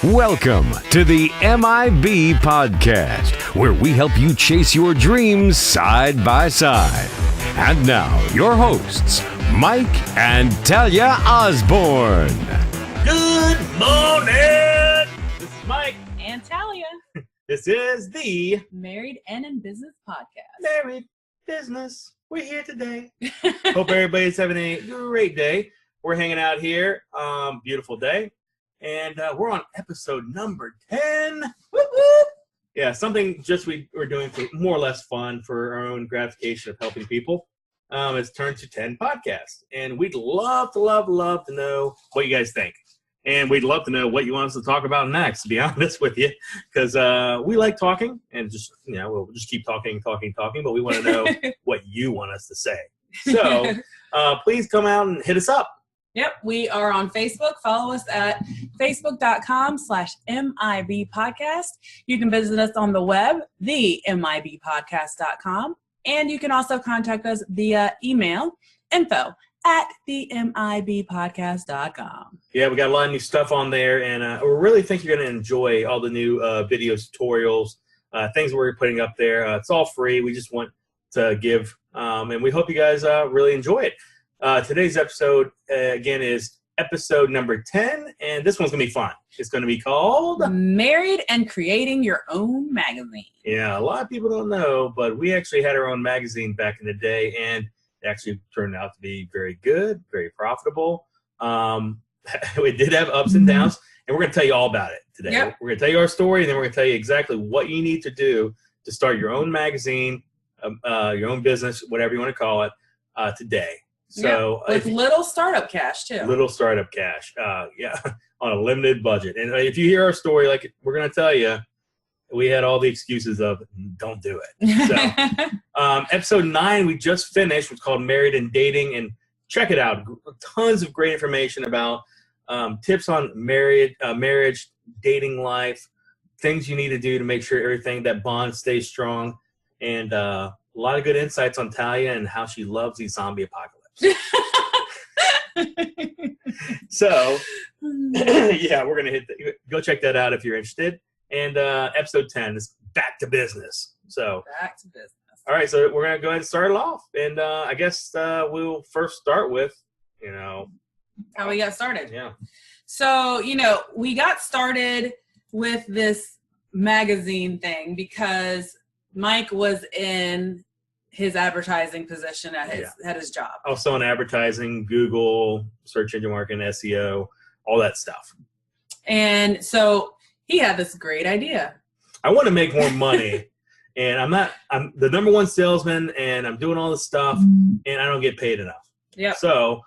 Welcome to the MIB Podcast, where we help you chase your dreams side by side. And now, your hosts, Mike and Talia Osborne. Good morning! This is Mike. And Talia. This is the Married and in Business Podcast. Married Business. We're here today. Hope everybody's having a great day. We're hanging out here. Beautiful day. And we're on episode number 10. Whoop, whoop. Yeah, something just we're doing for more or less fun for our own gratification of helping people. It's turned to 10 podcasts. And we'd love to know what you guys think. And we'd love to know what you want us to talk about next, to be honest with you. Because we like talking and just, we'll just keep talking, but we want to know what you want us to say. So please come out and hit us up. Yep, we are on Facebook. Follow us at facebook.com/MIB podcast. You can visit us on the web, themibpodcast.com. And you can also contact us via email, info@themibpodcast.com. Yeah, we got a lot of new stuff on there, and we really think you're going to enjoy all the new videos, tutorials, things we're putting up there. It's all free. We just want to give, and we hope you guys really enjoy it. Today's episode, again, is episode number 10, and this one's going to be fun. It's going to be called Married and Creating Your Own Magazine. Yeah, a lot of people don't know, but we actually had our own magazine back in the day, and it actually turned out to be very good, very profitable. We did have ups and downs, and we're going to tell you all about it today. Yep. We're going to tell you our story, and then we're going to tell you exactly what you need to do to start your own magazine, your own business, whatever you want to call it, today. So with little startup cash too. Little startup cash, yeah, on a limited budget. And if you hear our story, like we're going to tell you, we had all the excuses of don't do it. So, episode 9 we just finished was called Married and Dating, and check it out. Tons of great information about tips on marriage, dating life, things you need to do to make sure everything that bond stays strong, and a lot of good insights on Talia and how she loves the zombie apocalypse. So, yeah, we're gonna go check that out if you're interested. And episode 10 is back to business. So back to business. All right, so we're gonna go ahead and start it off. And I guess we'll first start with, how we got started. Yeah. So, we got started with this magazine thing because Mike was in his advertising position at his job. Also in advertising, Google, search engine marketing, SEO, all that stuff. And so he had this great idea. I want to make more money, and I'm the number one salesman, and I'm doing all this stuff, and I don't get paid enough. Yeah. So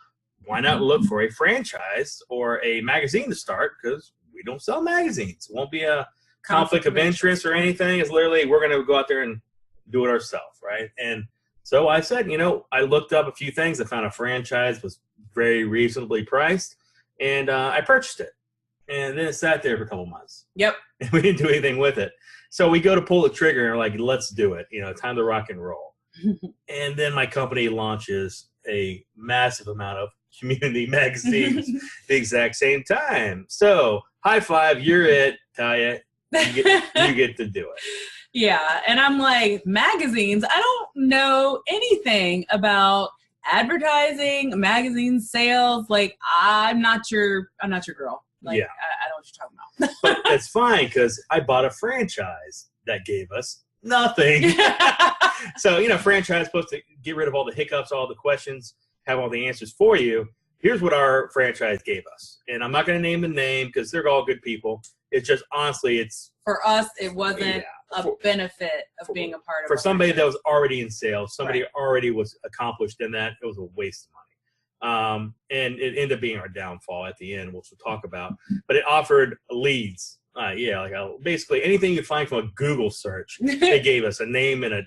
why not look for a franchise or a magazine to start? Because we don't sell magazines. It won't be a conflict of interest or anything. It's literally we're going to go out there and do it ourselves, right? And so I said, I looked up a few things. I found a franchise was very reasonably priced, and I purchased it. And then it sat there for a couple months. Yep. And we didn't do anything with it. So we go to pull the trigger, and we're like, let's do it. Time to rock and roll. And then my company launches a massive amount of community magazines the exact same time. So high five, you're it, Talia. You get to do it. Yeah, and I'm like, magazines? I don't know anything about advertising, magazine sales. Like, I'm not your girl. Like, yeah. I don't know what you're talking about. But it's fine because I bought a franchise that gave us nothing. So, franchise is supposed to get rid of all the hiccups, all the questions, have all the answers for you. Here's what our franchise gave us. And I'm not going to name the name because they're all good people. It's just, honestly, it's... For us, it wasn't a benefit of being a part of it. For somebody that was already in sales, somebody already was accomplished in that, it was a waste of money. And it ended up being our downfall at the end, which we'll talk about. But it offered leads. Basically anything you find from a Google search, they gave us a name and a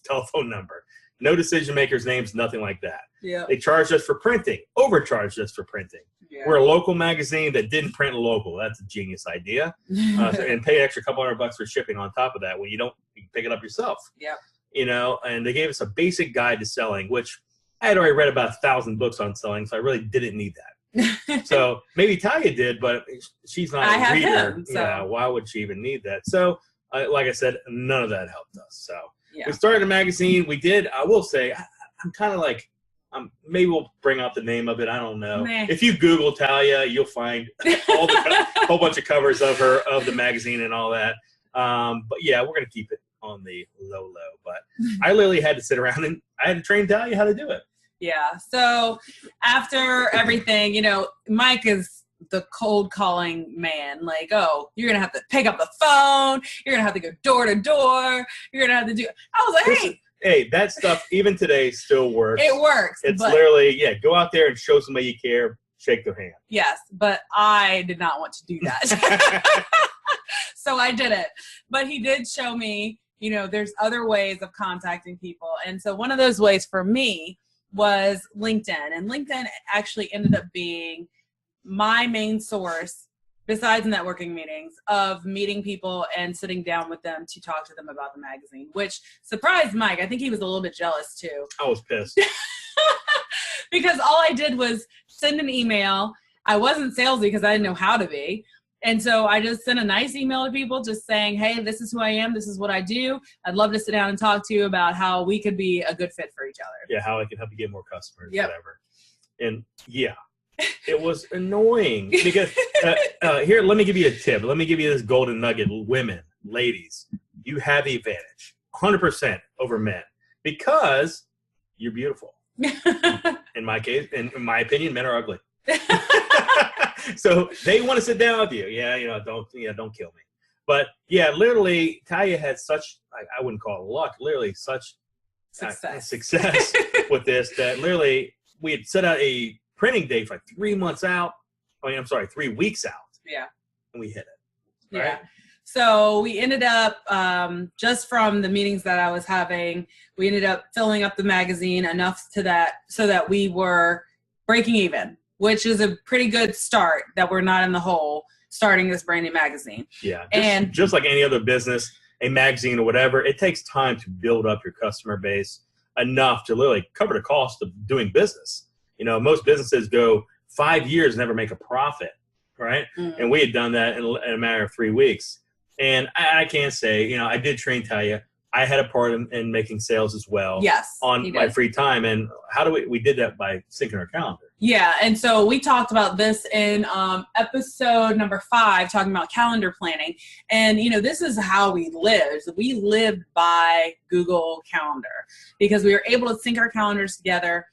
telephone number. No decision makers' names, nothing like that. Yeah. They charged us for printing, overcharged us for printing. Yeah. We're a local magazine that didn't print local. That's a genius idea. And pay an extra couple $100 for shipping on top of that when you can pick it up yourself. Yeah. And they gave us a basic guide to selling, which I had already read about 1,000 books on selling, so I really didn't need that. So maybe Talia did, but she's not a reader. Him, so. Yeah, why would she even need that? So, like I said, none of that helped us. So Yeah. we started a magazine. We did. I will say, I'm kind of like, maybe we'll bring up the name of it. I don't know. Nah. If you Google Talia, you'll find a whole bunch of covers of the magazine and all that. But yeah, we're gonna keep it on the low. But I literally had to sit around and I had to train Talia how to do it. Yeah. So after everything, you know, Mike is the cold calling man. Like, oh, you're gonna have to pick up the phone. You're gonna have to go door to door. You're gonna have to do. I was like, hey, that stuff even today still works. It works. It's literally, go out there and show somebody you care, shake their hand. Yes, but I did not want to do that. So I did it. But he did show me, you know, there's other ways of contacting people. And so one of those ways for me was LinkedIn. And LinkedIn actually ended up being my main source, besides networking meetings, of meeting people and sitting down with them to talk to them about the magazine, which surprised Mike. I think he was a little bit jealous too. I was pissed. Because all I did was send an email. I wasn't salesy because I didn't know how to be. And so I just sent a nice email to people just saying, hey, this is who I am. This is what I do. I'd love to sit down and talk to you about how we could be a good fit for each other. Yeah, how I can help you get more customers, Yep. whatever. And yeah. It was annoying because here, let me give you a tip. Let me give you this golden nugget. Women, ladies, you have the advantage 100% over men because you're beautiful. In my case, in my opinion, men are ugly. So they want to sit down with you. Yeah, don't kill me. But yeah, literally, Talia had such, I wouldn't call it luck, literally such success with this that literally we had set out a printing date for like 3 months out. 3 weeks out. Yeah. And we hit it. Right? Yeah. So we ended up, just from the meetings that I was having, we ended up filling up the magazine enough so that we were breaking even, which is a pretty good start, that we're not in the hole starting this brand new magazine. Yeah. And just like any other business, a magazine or whatever, it takes time to build up your customer base enough to literally cover the cost of doing business. You know, most businesses go 5 years and never make a profit, right? Mm-hmm. And we had done that in a matter of 3 weeks. And I can't say, I did train Talia. I had a part in making sales as well. Yes. On my free time. And how do we did that by syncing our calendar. Yeah. And so we talked about this in episode number 5, talking about calendar planning. And, this is how we lived. We lived by Google Calendar because we were able to sync our calendars together.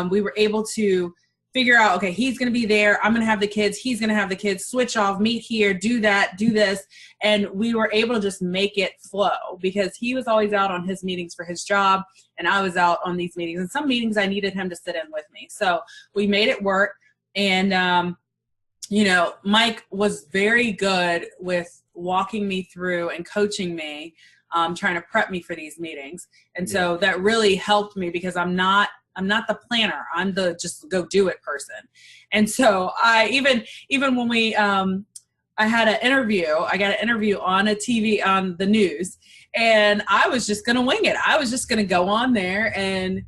We were able to figure out, okay, he's going to be there. I'm going to have the kids. He's going to have the kids. Switch off, meet here, do that, do this. And we were able to just make it flow because he was always out on his meetings for his job and I was out on these meetings. And some meetings I needed him to sit in with me. So we made it work. And, Mike was very good with walking me through and coaching me, trying to prep me for these meetings. And so that really helped me because I'm not the planner. I'm the just go do it person. And so I even when we I had an interview, I got an interview on a TV on the news, and I was just going to wing it. I was just going to go on there and,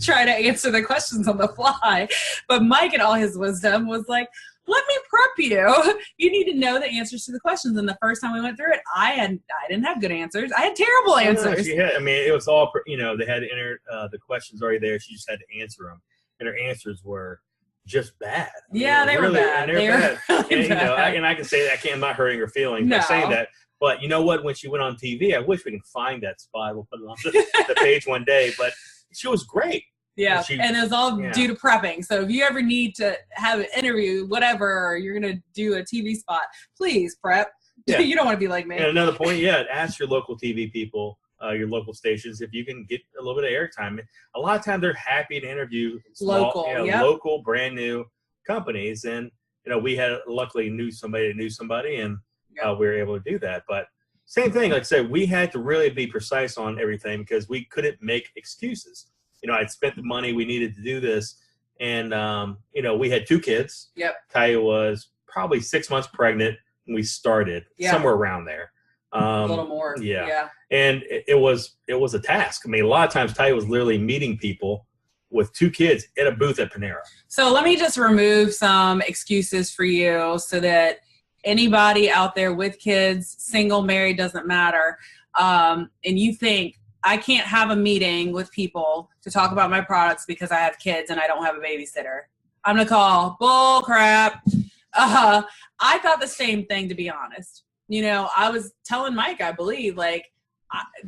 try to answer the questions on the fly. But Mike, in all his wisdom, was like, let me prep you. You need to know the answers to the questions. And the first time we went through it, I didn't have good answers. I had terrible answers. It was all, they had to enter the questions already there. She just had to answer them. And her answers were just bad. Yeah, they were bad. They were bad. Really bad. And I can say that I'm not hurting her feelings by saying that. But you know what? When she went on TV, I wish we can find that spot. We'll put it on the page one day. But she was great. Yeah, and it was all due to prepping. So if you ever need to have an interview, whatever, or you're going to do a TV spot, please prep. Yeah. You don't want to be like me. And another point, ask your local TV people, your local stations, if you can get a little bit of airtime. A lot of times they're happy to interview local, brand new companies. And, we had luckily knew somebody, and we were able to do that. But same thing, like I said, we had to really be precise on everything because we couldn't make excuses. I'd spent the money, we needed to do this. And, we had 2 kids. Yep. Talia was probably 6 months pregnant when we started, somewhere around there. A little more. Yeah. And it was a task. I mean, a lot of times Talia was literally meeting people with 2 kids at a booth at Panera. So let me just remove some excuses for you so that anybody out there with kids, single, married, doesn't matter, and you think, I can't have a meeting with people to talk about my products because I have kids and I don't have a babysitter. I'm going to call bull crap. I thought the same thing, to be honest. You know, I was telling Mike, I believe, like,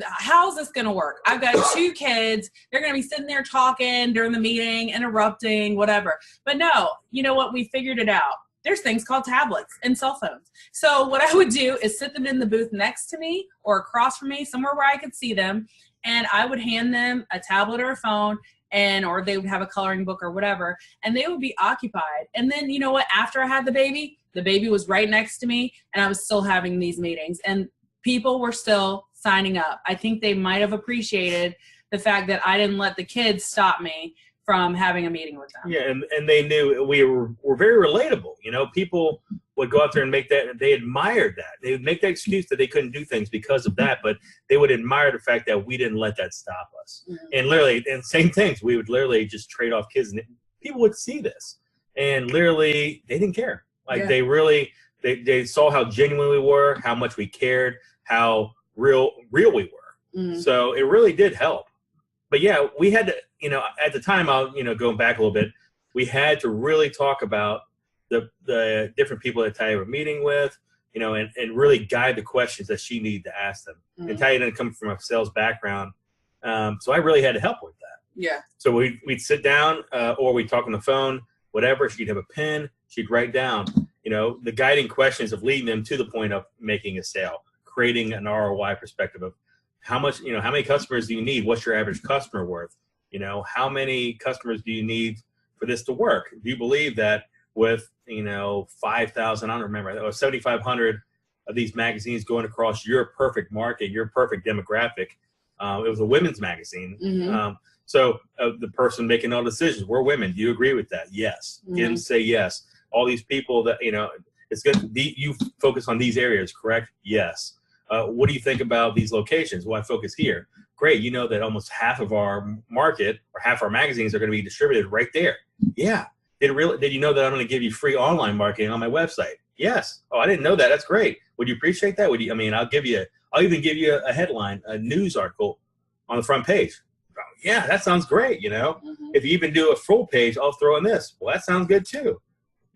how's this going to work? I've got 2 kids. They're going to be sitting there talking during the meeting, interrupting, whatever. But no, you know what? We figured it out. There's things called tablets and cell phones. So what I would do is sit them in the booth next to me or across from me, somewhere where I could see them, and I would hand them a tablet or a phone, or they would have a coloring book or whatever, and they would be occupied. And then, you know what? After I had the baby was right next to me, and I was still having these meetings, and people were still signing up. I think they might have appreciated the fact that I didn't let the kids stop me from having a meeting with them. Yeah, and they knew we were very relatable. You know, people would go out there and make that, and they admired that. They would make that excuse that they couldn't do things because of that, but they would admire the fact that we didn't let that stop us. Mm-hmm. And literally, and same things, we would literally just trade off kids, and people would see this, and literally, they didn't care. Like, they really, they saw how genuine we were, how much we cared, how real we were. Mm-hmm. So it really did help. But yeah, we had to, you know, at the time, going back a little bit, we had to really talk about the different people that Talia were meeting with, you know, and really guide the questions that she needed to ask them. Mm-hmm. And Talia didn't come from a sales background, so I really had to help with that. Yeah. So we'd sit down, or we'd talk on the phone, whatever. She'd have a pen. She'd write down, you know, the guiding questions of leading them to the point of making a sale, creating an ROI perspective of how much, you know, how many customers do you need? What's your average customer worth? You know, how many customers do you need for this to work? Do you believe that with, you know, 5,000, I don't remember, or 7,500 of these magazines going across your perfect market, your perfect demographic? It was a women's magazine. Mm-hmm. So the person making all decisions, we're women. Do you agree with that? Yes. Mm-hmm. Get them to say yes. All these people that, you know, it's good. You focus on these areas, correct? Yes. What do you think about these locations? Well, I focus here. Great. You know that almost half of our market or half our magazines are going to be distributed right there. Yeah. Did you know that I'm going to give you free online marketing on my website? Yes. Oh, I didn't know that. That's great. Would you appreciate that? I'll even give you a headline, a news article on the front page. Oh, yeah, that sounds great. You know, mm-hmm. If you even do a full page, I'll throw in this. Well, that sounds good too.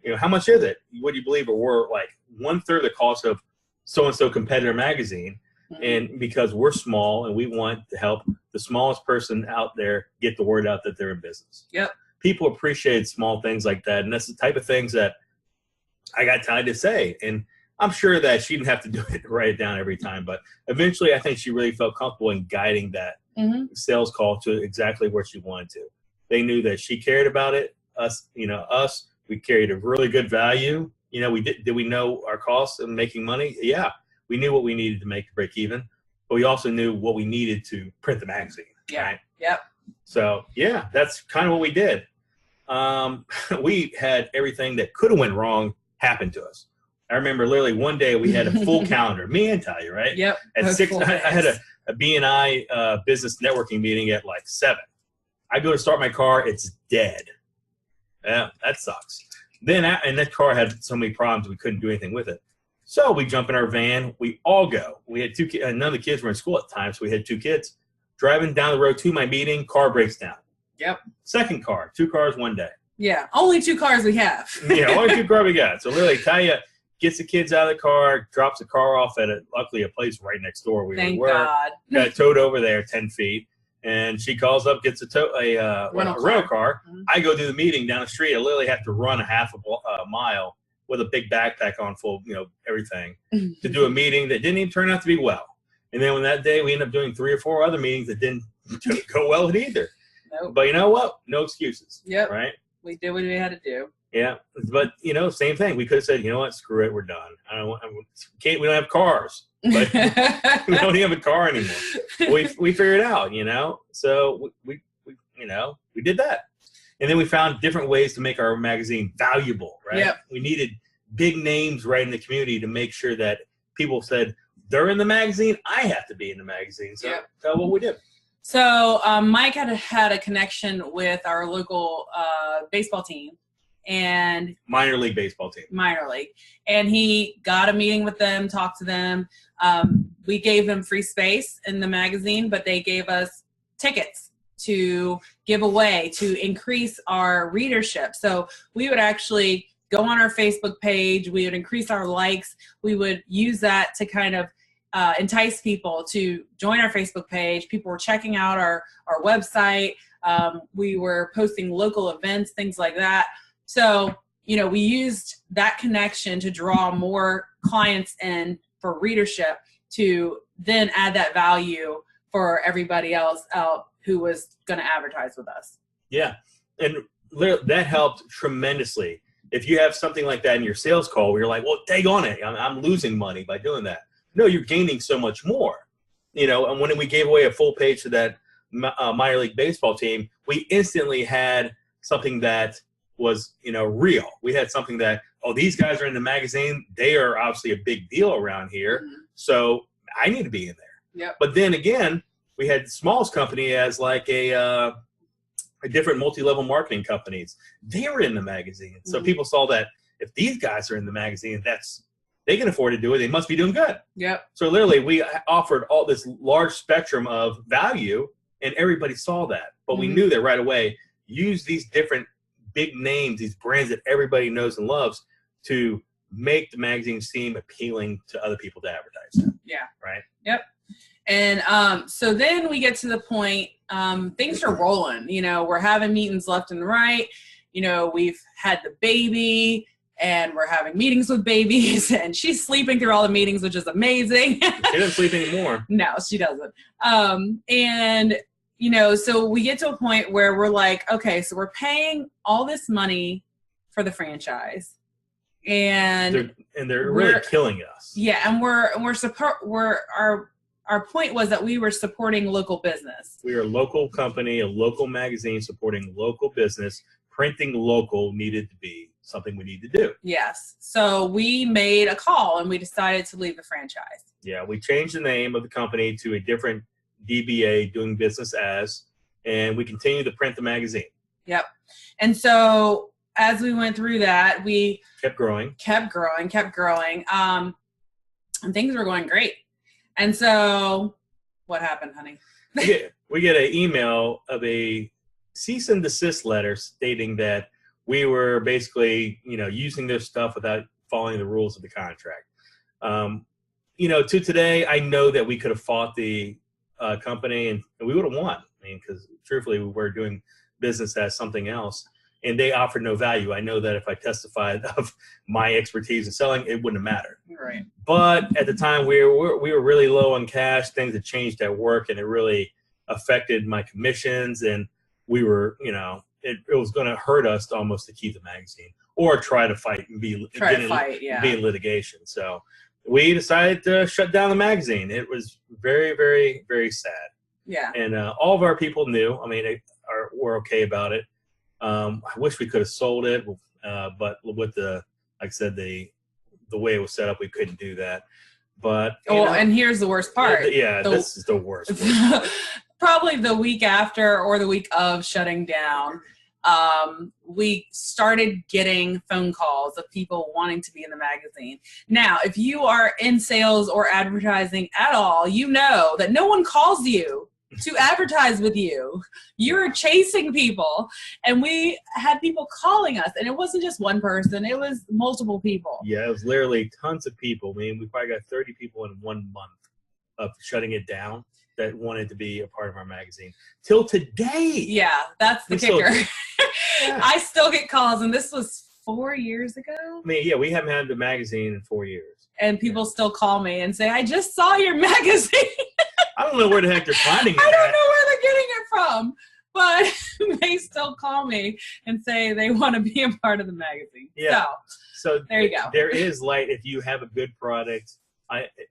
You know, how much is it? Would you believe it? We're like 1/3 the cost of so-and-so competitor magazine. Mm-hmm. And because we're small and we want to help the smallest person out there get the word out that they're in business. Yep. People appreciate small things like that. And that's the type of things that I got Ty to say. And I'm sure that she didn't have to do it, write it down every time. But eventually I think she really felt comfortable in guiding that mm-hmm. sales call to exactly where she wanted to. They knew that she cared about it. Us, we carried a really good value. You know, did we know our costs of making money? Yeah. We knew what we needed to make to break even, but we also knew what we needed to print the magazine. Yeah. Right? Yep. So yeah, that's kind of what we did. We had everything that could have went wrong happen to us. I remember literally one day we had a full calendar, me and Talia, right? Yep. At 6, I had a B&I business networking meeting at like 7. I go to start my car, it's dead. Yeah, that sucks. Then, and that car had so many problems we couldn't do anything with it. So we jump in our van. We all go. We had 2 kids. None of the kids were in school at the time, so we had 2 kids. Driving down the road to my meeting, car breaks down. Yep. Second car, 2 cars one day. Yeah, only 2 cars we have. Yeah, only 2 cars we got. So literally, Talia gets the kids out of the car, drops the car off at luckily a place right next door where we were. Thank God. Got towed over there 10 feet. And she calls up, gets a rental car. Mm-hmm. I go do the meeting down the street. I literally have to run a half a mile with a big backpack on full, everything to do a meeting that didn't even turn out to be well. And then when that day we ended up doing 3 or 4 other meetings that didn't go well either. Nope. But you know what? No excuses. Yep. Right? We did what we had to do. Yeah. But, same thing. We could have said, you know what? Screw it. We're done. We don't have cars. But we don't even have a car anymore. We figured it out, So we did that. And then we found different ways to make our magazine valuable, right? Yep. We needed big names right in the community to make sure that people said, they're in the magazine, I have to be in the magazine. So that's what we did. So Mike had a connection with our local baseball team, and minor league baseball team. Minor league, and he got a meeting with them, talked to them. We gave them free space in the magazine, but they gave us tickets to give away to increase our readership. So we would actually go on our Facebook page. We would increase our likes. We would use that to kind of entice people to join our Facebook page. People were checking out our website. We were posting local events, things like that. So, we used that connection to draw more clients in for readership to then add that value for everybody else out who was going to advertise with us. Yeah. And that helped tremendously. If you have something like that in your sales call where you're like, well, dang on it, I'm losing money by doing that. No, you're gaining so much more. And when we gave away a full page to that minor league baseball team, we instantly had something that was, real. We had something that, these guys are in the magazine. They are obviously a big deal around here. Mm-hmm. So I need to be in there. Yep. But then again, we had Small's company as like a different multi-level marketing companies. They were in the magazine. So people saw that if these guys are in the magazine, they can afford to do it. They must be doing good. Yep. So literally we offered all this large spectrum of value and everybody saw that. But we knew that right away, use these different big names, these brands that everybody knows and loves to make the magazine seem appealing to other people to advertise them. Yeah. Right? Yep. And so then we get to the point, things are rolling. We're having meetings left and right. We've had the baby and we're having meetings with babies and she's sleeping through all the meetings, which is amazing. She doesn't sleep anymore. No, she doesn't. So we get to a point where we're like, okay, so we're paying all this money for the franchise, and they're really killing us. Yeah, and our point was that we were supporting local business. We are a local company, a local magazine supporting local business. Printing local needed to be something we need to do. Yes. So we made a call and we decided to leave the franchise. Yeah, we changed the name of the company to a different DBA, doing business as, and we continue to print the magazine. Yep. And so as we went through that, we kept growing. And things were going great. And so what happened, honey? we get an email of a cease and desist letter stating that we were basically, using their stuff without following the rules of the contract. To today, I know that we could have fought the company and we would have won. Because truthfully, we were doing business as something else, and they offered no value. I know that if I testified of my expertise in selling, it wouldn't have mattered. Right. But at the time, we were really low on cash. Things had changed at work, and it really affected my commissions. And we were, it was going to hurt us almost to keep the magazine or try to fight and be in litigation. So we decided to shut down the magazine. It was very, very, very sad. Yeah. And all of our people knew. Were okay about it. I wish we could have sold it, but with like I said, the way it was set up, we couldn't do that. But and here's the worst part. This is the worst. Probably the week after or the week of shutting down, we started getting phone calls of people wanting to be in the magazine. Now, if you are in sales or advertising at all, you know that no one calls you to advertise with you. You're chasing people. And we had people calling us, and it wasn't just one person, it was multiple people. Yeah, it was literally tons of people. We probably got 30 people in 1 month of shutting it down that wanted to be a part of our magazine. Till today. Yeah, that's the kicker. I still get calls, and this was 4 years ago. We haven't had the magazine in 4 years. And people still call me and say, I just saw your magazine. I don't know where the heck they're finding it. I don't know where they're getting it from, but they still call me and say they want to be a part of the magazine. Yeah. So there you go. There is light if you have a good product.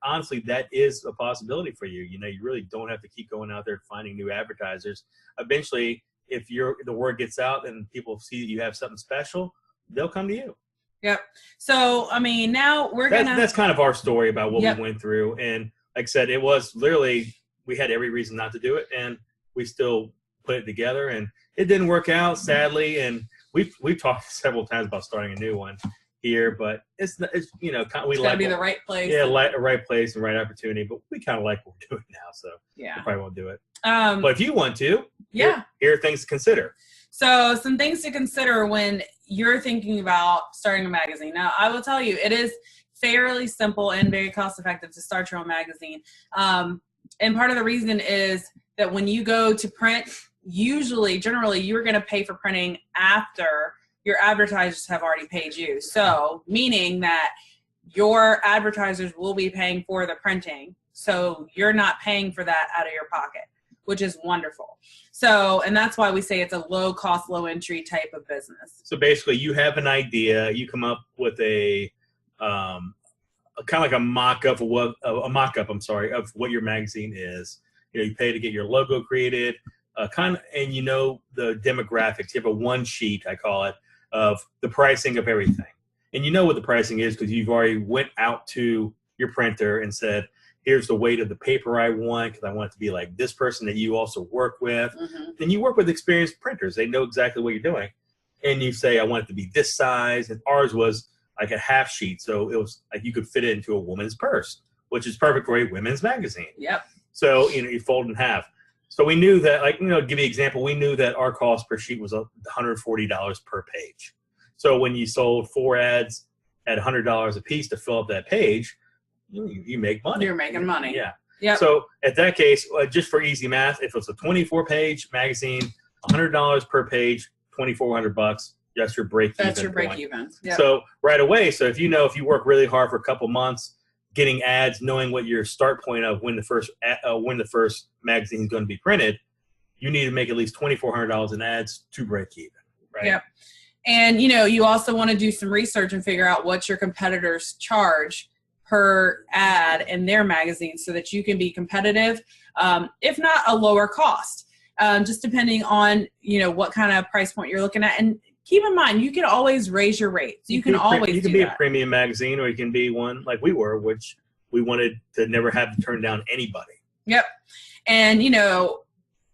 Honestly, that is a possibility for you. You really don't have to keep going out there finding new advertisers. Eventually, if the word gets out and people see that you have something special, they'll come to you. Yep. So, now that's kind of our story about what we went through. And like I said, it was literally, we had every reason not to do it, and we still put it together, and it didn't work out, sadly. And we've talked several times about starting a new one here, but it's we It's like gotta be the right place. Yeah, like a right place and right opportunity. But we kind of like what we're doing now, so Yeah. we probably won't do it. But if you want to, yeah, here are things to consider. So some things to consider when you're thinking about starting a magazine. Now, I will tell you, it is fairly simple and very cost effective to start your own magazine. And part of the reason is that when you go to print, generally, you're going to pay for printing after your advertisers have already paid you. So meaning that your advertisers will be paying for the printing. So you're not paying for that out of your pocket, which is wonderful. So, and that's why we say it's a low cost, low entry type of business. So basically, you have an idea, you come up with a kind of like a mock-up of what your magazine is. You pay to get your logo created, and the demographics. You have a one sheet, I call it, of the pricing of everything. And you know what the pricing is because you've already went out to your printer and said, here's the weight of the paper I want because I want it to be like this person that you also work with. Mm-hmm. Then you work with experienced printers. They know exactly what you're doing. And you say, I want it to be this size. And ours was like a half sheet. So it was like you could fit it into a woman's purse, which is perfect for a women's magazine. Yep. So, you fold in half. So we knew that, to give you an example, we knew that our cost per sheet was $140 per page. So when you sold 4 ads at $100 a piece to fill up that page, you make money. You're making money. Yeah. Yep. So at that case, just for easy math, if it's a 24-page magazine, $100 per page, $2,400, that's your break even. That's your break even. Yep. So right away, so if you work really hard for a couple months, getting ads, knowing what your start point of when the first magazine is going to be printed, you need to make at least $2,400 in ads to break even. Right. Yep. And you also want to do some research and figure out what your competitors charge per ad in their magazine so that you can be competitive, if not a lower cost, just depending on, what kind of price point you're looking at. And keep in mind, you can always raise your rates. You can be a premium magazine, or you can be one like we were, which we wanted to never have to turn down anybody. Yep. And,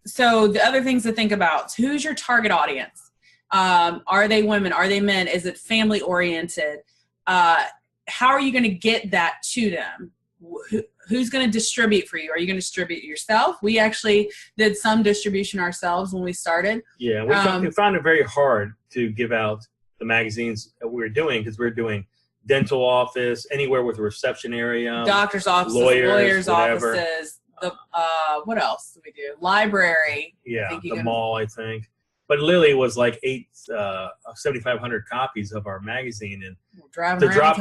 so the other things to think about, who's your target audience? Are they women? Are they men? Is it family oriented? How are you going to get that to them? Who's going to distribute for you? Are you going to distribute yourself? We actually did some distribution ourselves when we started. Yeah, we found it very hard to give out the magazines that we were doing because we were doing dental office, anywhere with a reception area, doctor's offices, lawyers offices. What else do we do? Library. Yeah, the mall, I think. But literally it was like 7,500 copies of our magazine, and to drop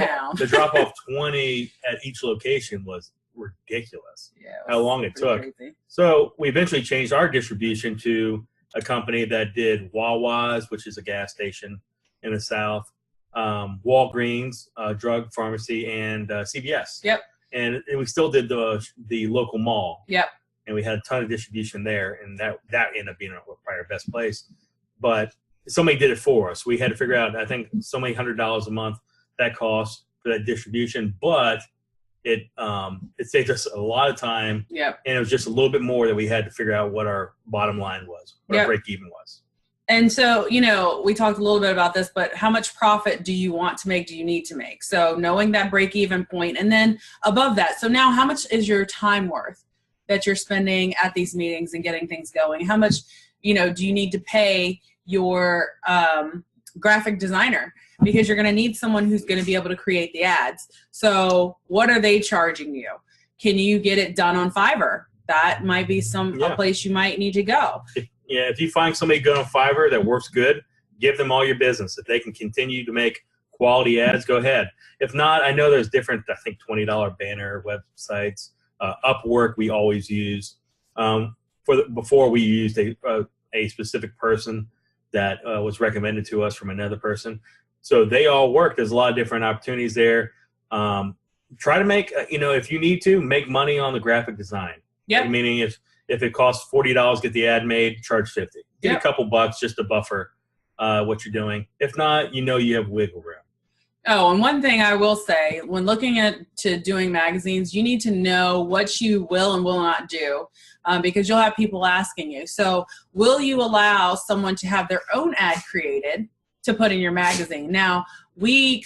off 20 at each location was ridiculous. Yeah, how long it took. Crazy. So we eventually changed our distribution to a company that did Wawa's, which is a gas station in the South, Walgreens, drug pharmacy, and CVS. Yep. And we still did the local mall. Yep. And we had a ton of distribution there, and that ended up being probably our best place. But somebody did it for us. We had to figure out, I think, so many $100 a month that cost for that distribution, but it saved us a lot of time. Yep. And it was just a little bit more that we had to figure out what our bottom line was, what our break even was. And so, we talked a little bit about this, but how much profit do you want to make? Do you need to make? So knowing that break even point, and then above that. So now how much is your time worth that you're spending at these meetings and getting things going? How much, do you need to pay your graphic designer? Because you're going to need someone who's going to be able to create the ads. So what are they charging you? Can you get it done on Fiverr? That might be a place you might need to go. If you find somebody good on Fiverr that works good, give them all your business. If they can continue to make quality ads, go ahead. If not, I know there's different, I think, $20 banner websites. Upwork we always use. Before we used a specific person that was recommended to us from another person. So they all work. There's a lot of different opportunities there. Try to make, if you need to, make money on the graphic design. Yeah. Meaning if it costs $40 to get the ad made, charge $50. Get a couple bucks just to buffer what you're doing. If not, you have wiggle room. Oh, and one thing I will say, when looking to doing magazines, you need to know what you will and will not do, because you'll have people asking you. So will you allow someone to have their own ad created to put in your magazine? Now, we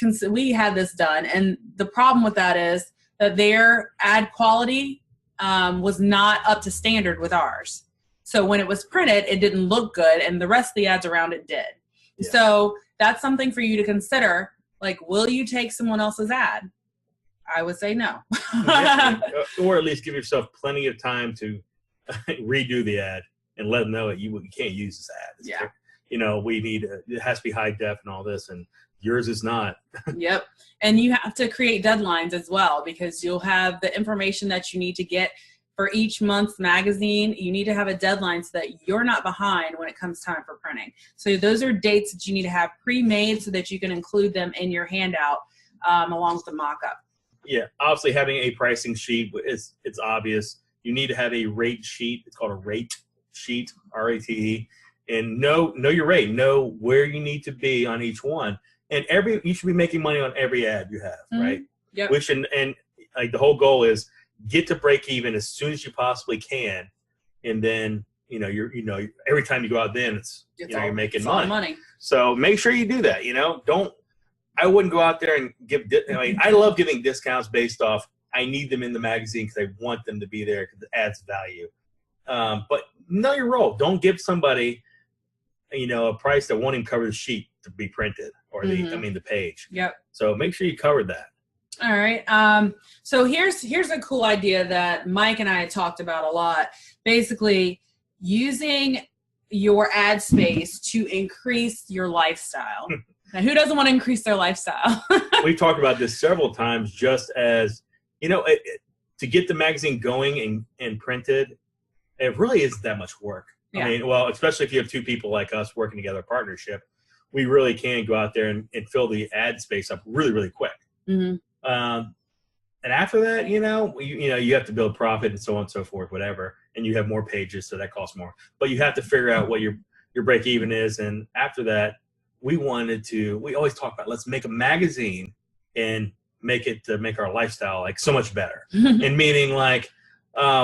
had this done, and the problem with that is that their ad quality was not up to standard with ours. So when it was printed, it didn't look good, and the rest of the ads around it did. Yeah. So that's something for you to consider. Like, will you take someone else's ad? I would say no. Or at least give yourself plenty of time to redo the ad and let them know that you can't use this ad. Yeah. You know, it has to be high def and all this, and yours is not. Yep. And you have to create deadlines as well, because you'll have the information that you need to get for each month's magazine. You need to have a deadline so that you're not behind when it comes time for printing. So those are dates that you need to have pre-made so that you can include them in your handout along with the mock-up. Yeah, obviously having a pricing sheet, it's obvious. You need to have a rate sheet. It's called a rate sheet, R-A-T-E. And know your rate. Know where you need to be on each one. And you should be making money on every ad you have, right? Yep. And like the whole goal is get to break even as soon as you possibly can, and then every time you go out, then you're making money. So make sure you do that. I wouldn't go out there and give. I love giving discounts based off I need them in the magazine because I want them to be there because it adds value. But know your role. Don't give somebody a price that won't even cover the sheet to be printed or the page. Yep. So make sure you cover that. All right. So here's a cool idea that Mike and I had talked about a lot. Basically, using your ad space to increase your lifestyle. Now, who doesn't want to increase their lifestyle? We've talked about this several times. Just as to get the magazine going and printed, it really isn't that much work. Yeah. I mean, well, especially if you have two people like us working together, a partnership, we really can go out there and fill the ad space up really, really quick. Mm-hmm. And after that, you have to build profit and so on and so forth, whatever. And you have more pages, so that costs more. But you have to figure out what your break even is. And after that, we always talk about, let's make a magazine and make our lifestyle like so much better. And meaning like,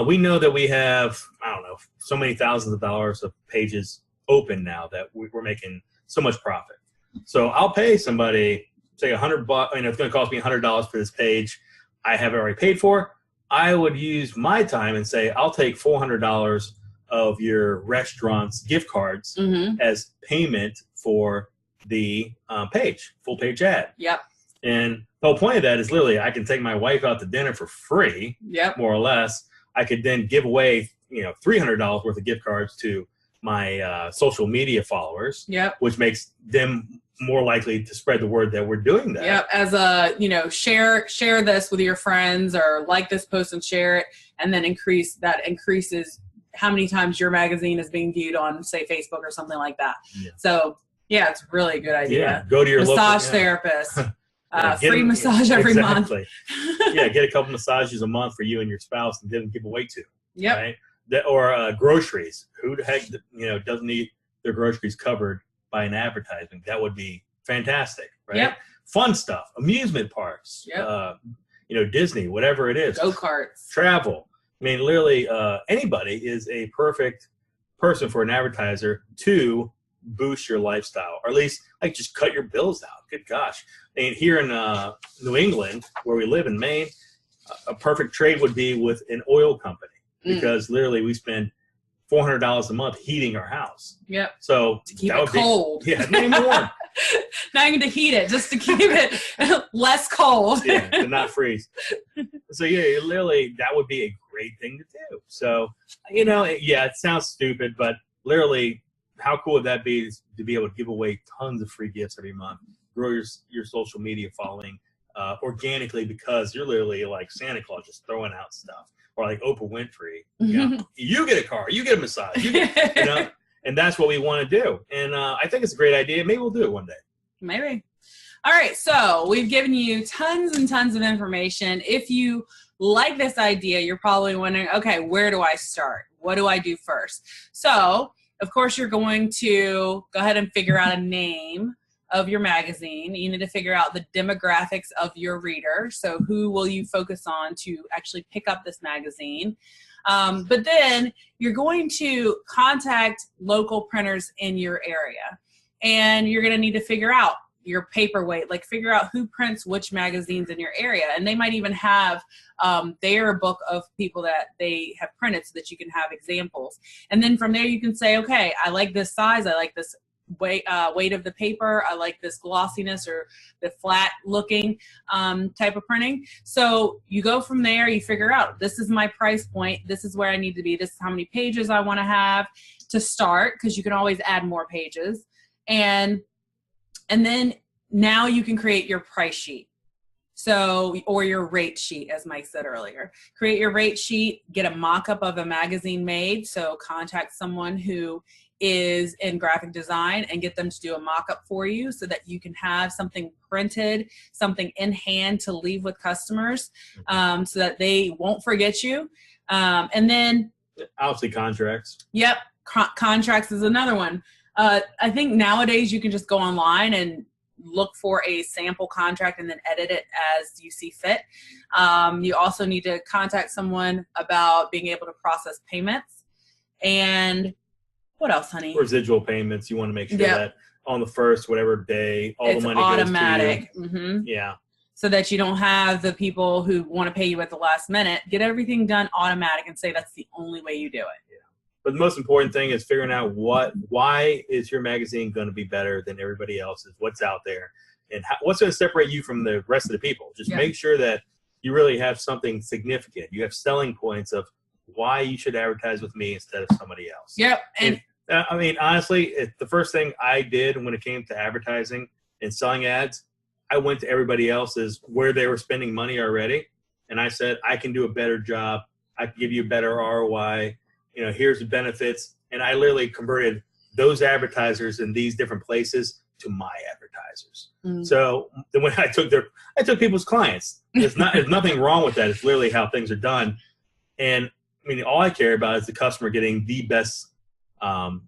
we know that we have, I don't know, so many thousands of dollars of pages open now that we're making so much profit. So I'll pay somebody, say $100, it's going to cost me $100 for this page. I have it already paid for. I would use my time and say, I'll take $400 of your restaurant's gift cards as payment for the full page ad. Yep. And the whole point of that is literally I can take my wife out to dinner for free, more or less. I could then give away, $300 worth of gift cards to my social media followers, which makes them more likely to spread the word that we're doing that. Yep. As a, share this with your friends or like this post and share it, and then increases how many times your magazine is being viewed on, say, Facebook or something like that. Yeah. So yeah, it's really a good idea. Yeah. Go to your massage therapist. Free massage every month. Yeah, get a couple massages a month for you and your spouse and then give away to. Yep. Right? Or groceries. Who the heck doesn't need their groceries covered by an advertisement? That would be fantastic, right? Yep. Fun stuff, amusement parks, Disney, whatever it is. Go-karts. Travel. I mean, literally anybody is a perfect person for an advertiser to boost your lifestyle, or at least like just cut your bills out. Good gosh. And here in New England, where we live in Maine, a perfect trade would be with an oil company because literally we spend $400 a month heating our house. Yep. So to keep it cold. Not even warm. Not even to heat it, just to keep it less cold. Yeah, to not freeze. So yeah, literally that would be a great thing to do. So, it sounds stupid, but literally how cool would that be to be able to give away tons of free gifts every month, grow your social media following organically, because you're literally like Santa Claus just throwing out stuff, or like Oprah Winfrey. You get a car, you get a massage, and that's what we want to do. And I think it's a great idea. Maybe we'll do it one day. Maybe. All right. So we've given you tons and tons of information. If you like this idea, you're probably wondering, okay, where do I start? What do I do first? So of course, you're going to go ahead and figure out a name of your magazine. You need to figure out the demographics of your reader. So who will you focus on to actually pick up this magazine? But then you're going to contact local printers in your area, and you're going to need to figure out your paperweight, like figure out who prints which magazines in your area. And they might even have their book of people that they have printed so that you can have examples. And then from there you can say, okay, I like this size, I like this weight of the paper, I like this glossiness or the flat looking type of printing. So you go from there, you figure out, this is my price point, this is where I need to be, this is how many pages I want to have to start, because you can always add more pages. And then now you can create your price sheet. So, or your rate sheet, as Mike said earlier. Create your rate sheet, get a mock-up of a magazine made. So contact someone who is in graphic design and get them to do a mock-up for you so that you can have something printed, something in hand to leave with customers, so that they won't forget you. And then obviously contracts. Yep. Contracts is another one. I think nowadays you can just go online and look for a sample contract and then edit it as you see fit. You also need to contact someone about being able to process payments. And what else, honey? Residual payments. You want to make sure that on the first, whatever day, all the money automatic. goes to you. Yeah. So that you don't have the people who want to pay you at the last minute. Get everything done automatic and say that's the only way you do it. But the most important thing is figuring out why is your magazine going to be better than everybody else's, what's out there, and what's going to separate you from the rest of the people. Just make sure that you really have something significant. You have selling points of why you should advertise with me instead of somebody else. Yep. And I mean, honestly, the first thing I did when it came to advertising and selling ads, I went to everybody else's where they were spending money already, and I said, I can do a better job. I can give you a better ROI. You know, here's the benefits. And I literally converted those advertisers in these different places to my advertisers. So then when I took people's clients. There's nothing wrong with that. It's literally how things are done. And I mean, all I care about is the customer getting the best, the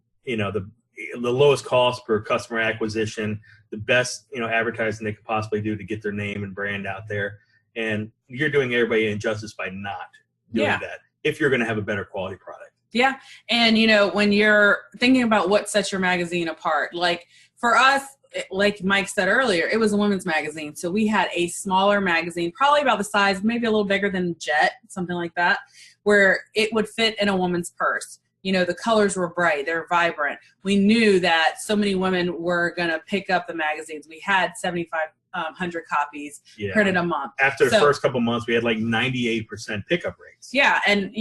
lowest cost per customer acquisition, the best, advertising they could possibly do to get their name and brand out there. And you're doing everybody injustice by not doing that if you're going to have a better quality product. Yeah. And, when you're thinking about what sets your magazine apart, like for us, like Mike said earlier, it was a women's magazine. So we had a smaller magazine, probably about the size, maybe a little bigger than Jet, something like that, where it would fit in a woman's purse. The colors were bright, they're vibrant. We knew that so many women were going to pick up the magazines. We had 7,500 copies printed a month. After the first couple months, we had like 98% pickup rates. Yeah. And,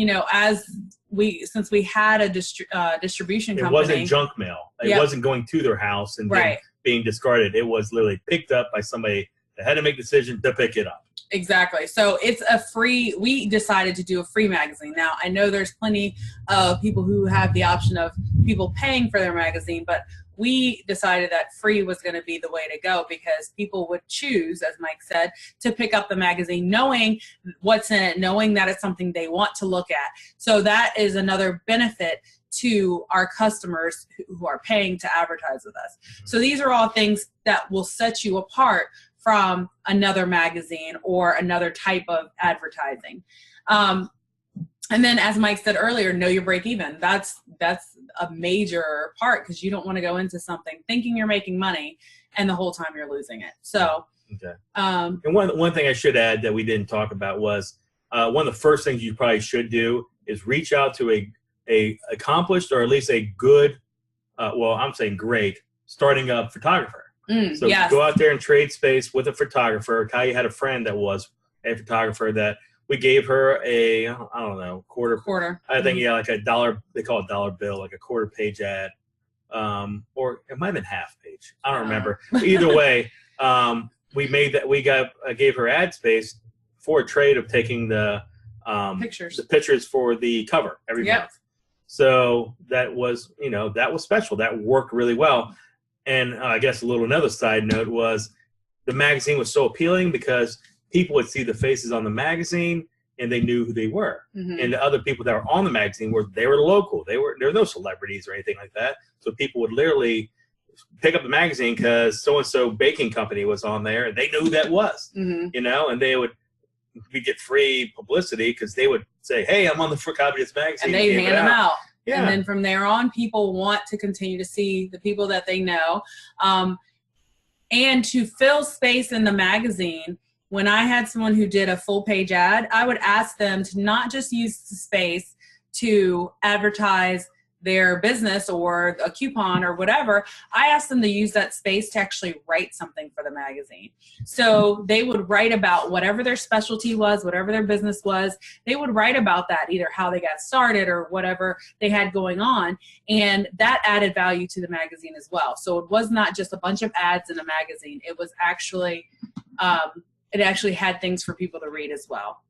since we had a distribution company. It wasn't junk mail. It wasn't going to their house and being discarded. It was literally picked up by somebody that had to make a decision to pick it up. Exactly. So it's we decided to do a free magazine. Now, I know there's plenty of people who have the option of people paying for their magazine, but we decided that free was going to be the way to go because people would choose, as Mike said, to pick up the magazine knowing what's in it, knowing that it's something they want to look at. So that is another benefit to our customers who are paying to advertise with us. So these are all things that will set you apart from another magazine or another type of advertising. And then, as Mike said earlier, know your break even. That's a major part because you don't want to go into something thinking you're making money and the whole time you're losing it. So, and one thing I should add that we didn't talk about was one of the first things you probably should do is reach out to a accomplished or at least a good, I'm saying great, starting up photographer. So go out there and trade space with a photographer. Kai had a friend that was a photographer that we gave her a, I don't know, quarter. I think, like a $1, they call it dollar bill, like a quarter page ad. Or it might have been half page. I don't remember. Either way, we made that, gave her ad space for a trade of taking the pictures for the cover every month. So that was, that was special. That worked really well. And I guess another side note was the magazine was so appealing because people would see the faces on the magazine and they knew who they were. Mm-hmm. And the other people that were on the magazine were local. There were no celebrities or anything like that. So people would literally pick up the magazine because so-and-so baking company was on there, and they knew who that was, you know, and we get free publicity because they would say, hey, I'm on the front copy of this magazine. And they hand them out. Yeah. And then from there on, people want to continue to see the people that they know. And to fill space in the magazine, when I had someone who did a full page ad, I would ask them to not just use the space to advertise their business or a coupon or whatever. I asked them to use that space to actually write something for the magazine. So they would write about whatever their specialty was, whatever their business was. They would write about that, either how they got started or whatever they had going on. And that added value to the magazine as well. So it was not just a bunch of ads in a magazine. It was actually, it actually had things for people to read as well.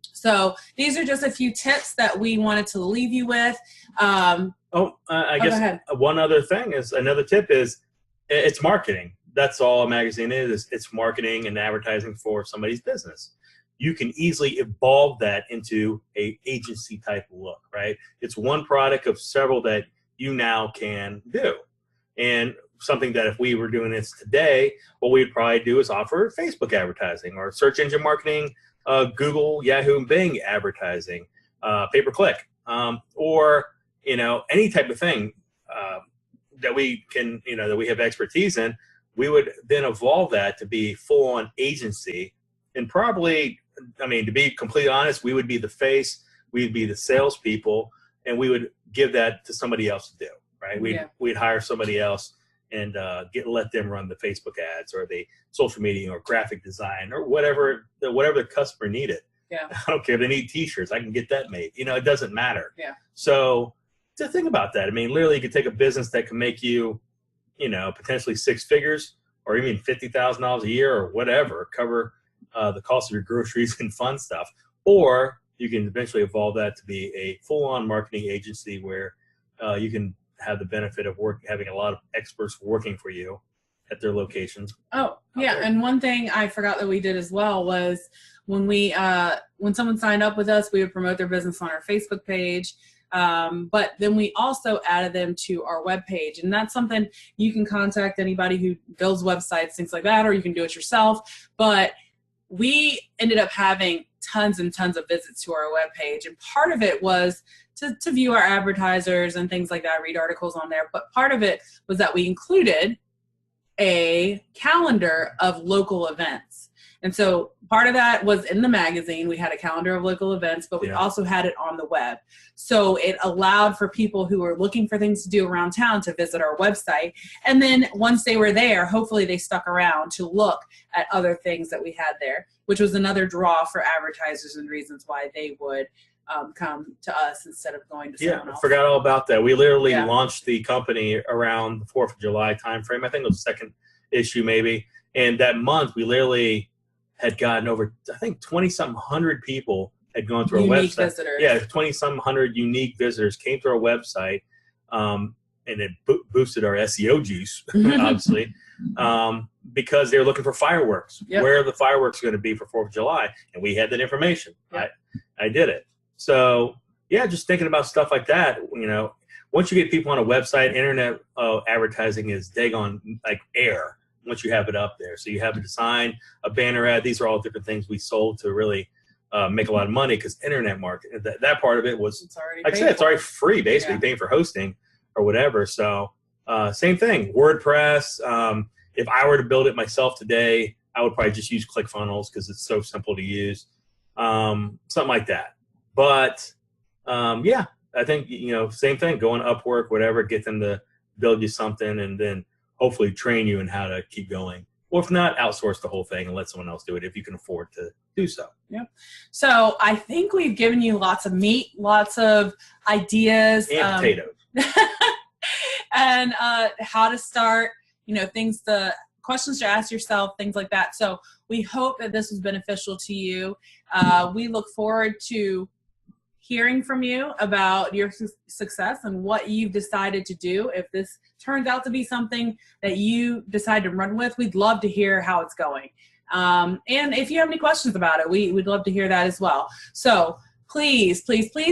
So these are just a few tips that we wanted to leave you with. I guess one other thing is, another tip is, it's marketing. That's all a magazine is. It's marketing and advertising for somebody's business. You can easily evolve that into a agency type look, right? It's one product of several that you now can do. And something that if we were doing this today, what we'd probably do is offer Facebook advertising or search engine marketing, Google, Yahoo, and Bing advertising, pay-per-click, or, you know, any type of thing that we can, you know, that we have expertise in. We would then evolve that to be full-on agency, and probably, I mean, to be completely honest, we would be the face, we'd be the salespeople, and we would give that to somebody else to do, right? We'd hire somebody else and let them run the Facebook ads or the social media or graphic design or whatever the customer needed. Yeah. I don't care if they need t-shirts, I can get that made. You know, it doesn't matter. Yeah. So to think about that, I mean, literally you could take a business that can make you, you know, potentially six figures or even $50,000 a year or whatever, cover the cost of your groceries and fun stuff. Or you can eventually evolve that to be a full-on marketing agency where you can have the benefit of having a lot of experts working for you at their locations. Oh, yeah. And one thing I forgot that we did as well was when someone signed up with us, we would promote their business on our Facebook page. But then we also added them to our webpage. And that's something you can contact anybody who builds websites, things like that, or you can do it yourself. But we ended up having tons and tons of visits to our webpage. And part of it was to view our advertisers and things like that, read articles on there. But part of it was that we included a calendar of local events. And so part of that was in the magazine. We had a calendar of local events, but we also had it on the web. So it allowed for people who were looking for things to do around town to visit our website. And then once they were there, hopefully they stuck around to look at other things that we had there, which was another draw for advertisers and reasons why they would come to us instead of going to someone else. I forgot all about that. We literally launched the company around the 4th of July timeframe. I think it was the second issue maybe. And that month we literally had gotten over, I think, 20-something hundred people had gone to our unique website. Visitors. Yeah, 20-something hundred unique visitors came to our website, and it boosted our SEO juice, obviously, because they were looking for fireworks. Yep. Where are the fireworks going to be for 4th of July? And we had that information. Yep. I did it. So, yeah, just thinking about stuff like that, you know, once you get people on a website, internet advertising is daggone like air once you have it up there. So you have a design, a banner ad. These are all different things we sold to really make a lot of money because internet marketing, that part of it was, like I said, it's already free, basically, paying for hosting or whatever. So same thing, WordPress. If I were to build it myself today, I would probably just use ClickFunnels because it's so simple to use, something like that. But yeah, I think, you know, same thing, go on Upwork, whatever, get them to build you something and then hopefully train you in how to keep going. Or if not, outsource the whole thing and let someone else do it if you can afford to do so. Yep. So I think we've given you lots of meat, lots of ideas. And potatoes. And how to start, you know, questions to ask yourself, things like that. So we hope that this was beneficial to you. We look forward to hearing from you about your success and what you've decided to do. If this turns out to be something that you decide to run with, we'd love to hear how it's going. And if you have any questions about it, we'd love to hear that as well. So please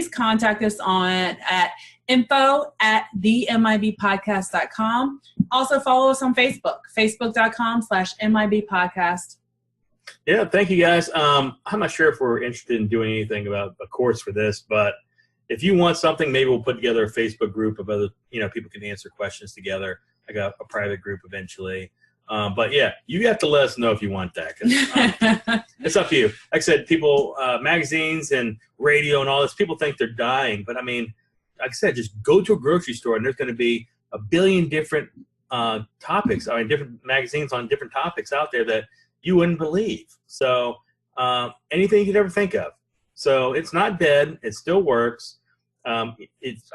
contact us at info@themibpodcast.com. Also follow us on Facebook, facebook.com/MIBpodcast. Yeah, thank you guys. I'm not sure if we're interested in doing anything about a course for this, but if you want something, maybe we'll put together a Facebook group of other, people can answer questions together. I got a private group eventually. But yeah, you have to let us know if you want that. 'Cause, it's up to you. Like I said, people, magazines and radio and all this, people think they're dying. But I mean, like I said, just go to a grocery store and there's going to be a billion different topics, different magazines on different topics out there that you wouldn't believe. So anything you could ever think of. So it's not dead. It still works. It's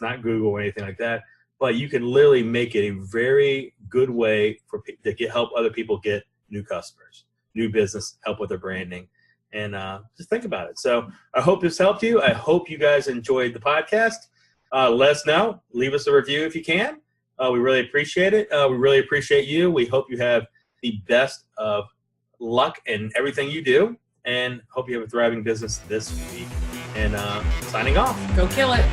not Google or anything like that. But you can literally make it a very good way to help other people get new customers, new business, help with their branding, and just think about it. So I hope this helped you. I hope you guys enjoyed the podcast. Let us know. Leave us a review if you can. We really appreciate it. We really appreciate you. We hope you have the best of luck in everything you do, and hope you have a thriving business this week. And signing off. Go kill it.